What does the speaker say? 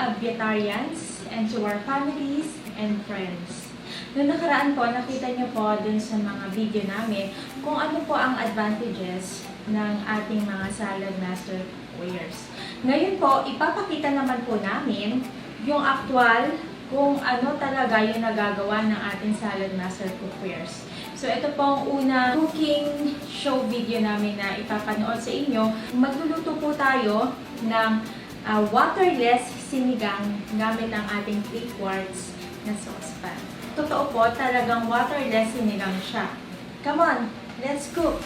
Abiatharians and to our families and friends. Noong nakaraan po, nakita niyo po dun sa mga video namin kung ano po ang advantages ng ating mga Saladmaster Cookwares. Ngayon po, ipapakita naman po namin yung actual kung ano talaga yung nagagawa ng ating Saladmaster Cookwares. So, ito po ang unang cooking show video namin na ipapanood sa inyo. Magluluto po tayo ng waterless sinigang gamit ang ating 3 quarts na saucepan. Totoo po, talagang waterless sinigang siya. Come on, let's cook!